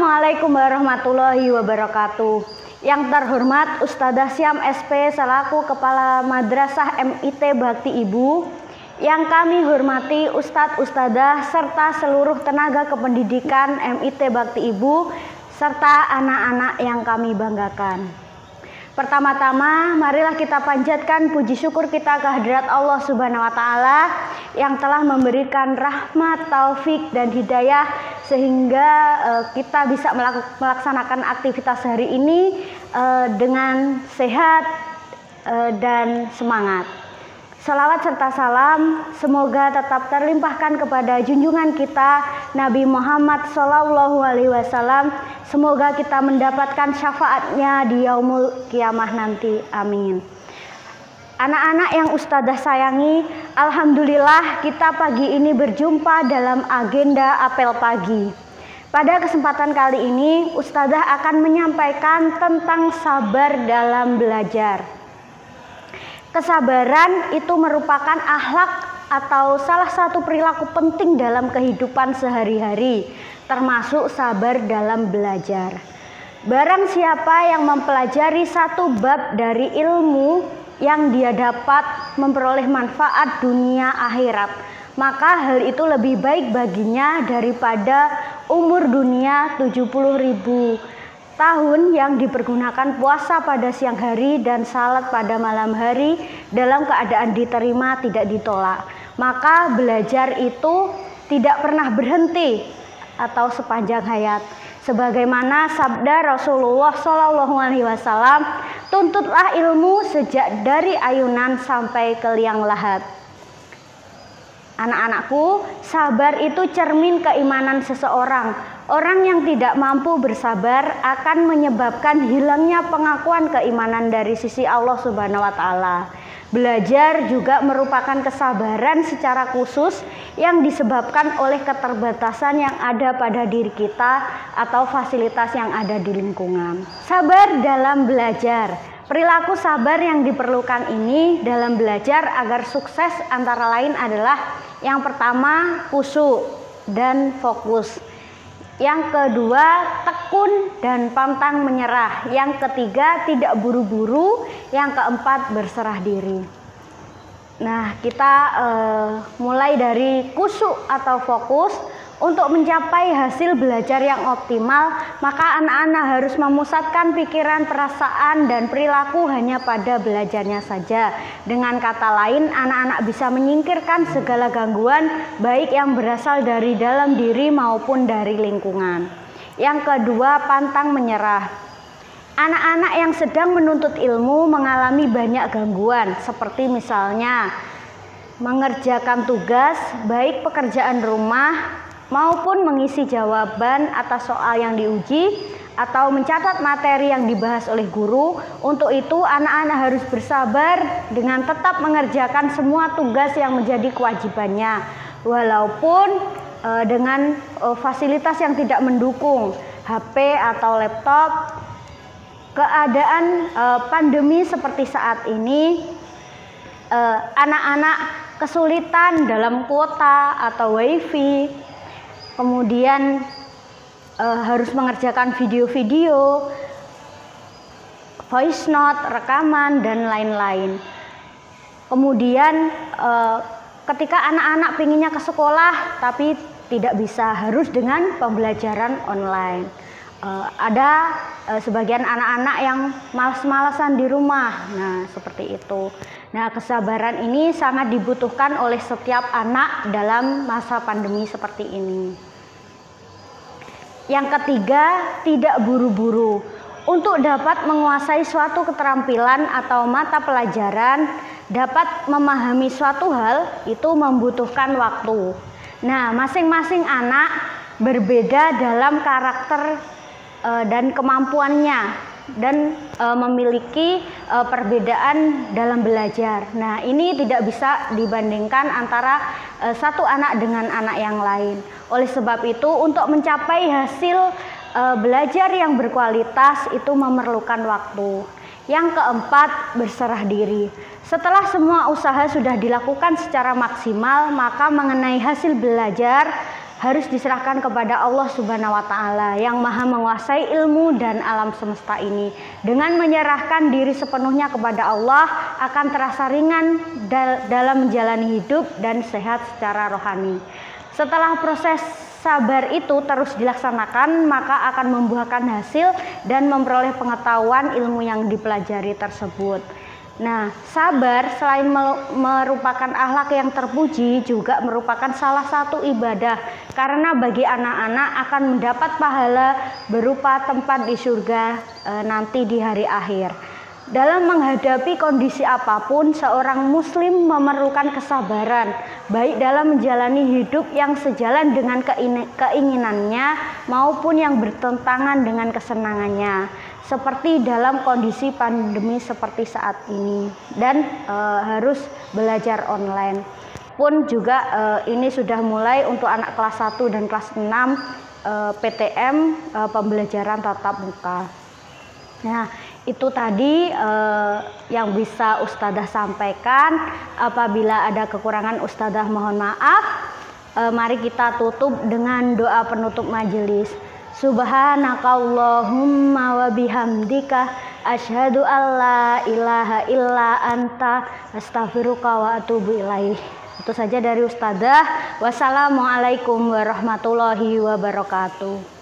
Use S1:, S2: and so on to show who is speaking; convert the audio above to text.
S1: Assalamualaikum warahmatullahi wabarakatuh. Yang terhormat Ustadzah Syam SP selaku Kepala Madrasah MIT Bakti Ibu, yang kami hormati Ustadz-Ustadzah serta seluruh tenaga kependidikan MIT Bakti Ibu serta anak-anak yang kami banggakan. Pertama-tama, marilah kita panjatkan puji syukur kita kehadirat Allah Subhanahu wa Ta'ala yang telah memberikan rahmat, taufik, dan hidayah sehingga kita bisa melaksanakan aktivitas hari ini dengan sehat dan semangat. Salawat serta salam semoga tetap terlimpahkan kepada junjungan kita Nabi Muhammad SAW. Semoga kita mendapatkan syafaatnya di yaumul kiamah nanti. Amin. Anak-anak yang Ustadzah sayangi, alhamdulillah kita pagi ini berjumpa dalam agenda apel pagi. Pada kesempatan kali ini Ustadzah akan menyampaikan tentang sabar dalam belajar. Kesabaran itu merupakan akhlak atau salah satu perilaku penting dalam kehidupan sehari-hari, termasuk sabar dalam belajar. Barang siapa yang mempelajari satu bab dari ilmu yang dia dapat memperoleh manfaat dunia akhirat, maka hal itu lebih baik baginya daripada umur dunia 70.000 tahun yang dipergunakan puasa pada siang hari dan salat pada malam hari dalam keadaan diterima tidak ditolak. Maka belajar itu tidak pernah berhenti atau sepanjang hayat. Sebagaimana sabda Rasulullah SAW, tuntutlah ilmu sejak dari ayunan sampai ke liang lahat. Anak-anakku, sabar itu cermin keimanan seseorang. Orang yang tidak mampu bersabar akan menyebabkan hilangnya pengakuan keimanan dari sisi Allah Subhanahu wa Ta'ala. Belajar juga merupakan kesabaran secara khusus yang disebabkan oleh keterbatasan yang ada pada diri kita atau fasilitas yang ada di lingkungan. Sabar dalam belajar. Perilaku sabar yang diperlukan ini dalam belajar agar sukses antara lain adalah yang pertama khusyuk dan fokus. Yang kedua tekun dan pantang menyerah. Yang ketiga tidak buru-buru. Yang keempat berserah diri. Nah, kita mulai dari khusyuk atau fokus. Untuk mencapai hasil belajar yang optimal, maka anak-anak harus memusatkan pikiran, perasaan, dan perilaku hanya pada belajarnya saja. Dengan kata lain, anak-anak bisa menyingkirkan segala gangguan, baik yang berasal dari dalam diri maupun dari lingkungan. Yang kedua, pantang menyerah. Anak-anak yang sedang menuntut ilmu mengalami banyak gangguan, seperti misalnya mengerjakan tugas, baik pekerjaan rumah, maupun mengisi jawaban atas soal yang diuji atau mencatat materi yang dibahas oleh guru. Untuk itu anak-anak harus bersabar dengan tetap mengerjakan semua tugas yang menjadi kewajibannya, walaupun dengan fasilitas yang tidak mendukung, HP atau laptop. Keadaan pandemi seperti saat ini, anak-anak kesulitan dalam kuota atau wifi, kemudian harus mengerjakan video-video, voice note, rekaman, dan lain-lain. Kemudian ketika anak-anak pinginnya ke sekolah tapi tidak bisa, harus dengan pembelajaran online. Ada sebagian anak-anak yang malas-malasan di rumah. Nah, seperti itu. Nah, kesabaran ini sangat dibutuhkan oleh setiap anak dalam masa pandemi seperti ini. Yang ketiga, tidak buru-buru. Untuk dapat menguasai suatu keterampilan atau mata pelajaran, dapat memahami suatu hal, itu membutuhkan waktu. Nah, masing-masing anak berbeda dalam karakter dan kemampuannya, dan memiliki perbedaan dalam belajar. Nah, ini tidak bisa dibandingkan antara satu anak dengan anak yang lain. Oleh sebab itu, untuk mencapai hasil belajar yang berkualitas itu memerlukan waktu. Yang keempat, berserah diri. Setelah semua usaha sudah dilakukan secara maksimal, maka mengenai hasil belajar harus diserahkan kepada Allah Subhanahu wa taala yang Maha menguasai ilmu dan alam semesta ini. Dengan menyerahkan diri sepenuhnya kepada Allah akan terasa ringan dalam menjalani hidup dan sehat secara rohani. Setelah proses sabar itu terus dilaksanakan, maka akan membuahkan hasil dan memperoleh pengetahuan ilmu yang dipelajari tersebut. Nah, sabar selain merupakan akhlak yang terpuji juga merupakan salah satu ibadah, karena bagi anak-anak akan mendapat pahala berupa tempat di surga nanti di hari akhir. Dalam menghadapi kondisi apapun, seorang muslim memerlukan kesabaran, baik dalam menjalani hidup yang sejalan dengan keinginannya maupun yang bertentangan dengan kesenangannya, seperti dalam kondisi pandemi seperti saat ini, dan harus belajar online pun juga ini sudah mulai untuk anak kelas 1 dan kelas 6 PTM pembelajaran tatap muka. Nah, itu tadi yang bisa Ustadzah sampaikan. Apabila ada kekurangan, Ustadzah mohon maaf. Mari kita tutup dengan doa penutup majelis. Subhanakallahumma wa bihamdika asyhadu alla ilaha illa anta astaghfiruka wa atubu ilaih. Itu saja dari Ustadzah. Wassalamualaikum warahmatullahi wabarakatuh.